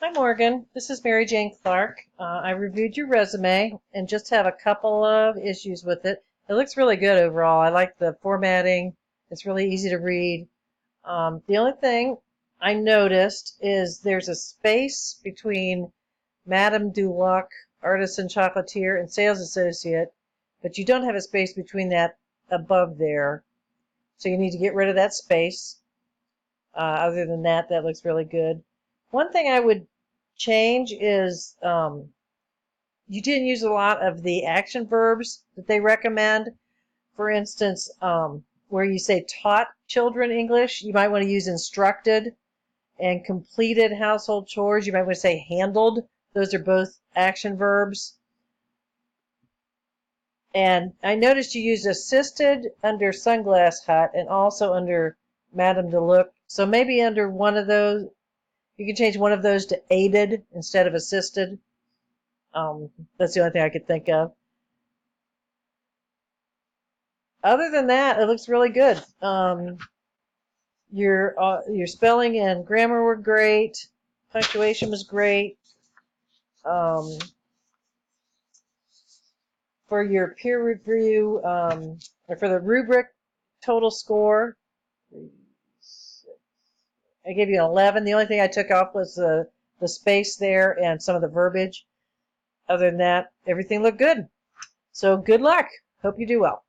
Hi, Morgan. This is Mary Jane Clark. I reviewed your resume and just have a couple of issues with it. It looks really good overall. I like the formatting. It's really easy to read. The only thing I noticed is there's a space between Madame Duluck, Artisan Chocolatier, and Sales Associate, but you don't have a space between that above there. So you need to get rid of that space. Other than that, that looks really good. One thing I would change is you didn't use a lot of the action verbs that they recommend. For instance, where you say taught children English, you might want to use instructed, and completed household chores, you might want to say handled. Those are both action verbs. And I noticed you used assisted under Sunglass Hut and also under Madame Deluxe. So maybe under one of those, you can change one of those to aided instead of assisted. That's the only thing I could think of. Other than that, it looks really good. Your spelling and grammar were great. Punctuation was great. Um, for your peer review, or for the rubric total score, I gave you an 11. The only thing I took off was the space there and some of the verbiage. Other than that, everything looked good. So good luck. Hope you do well.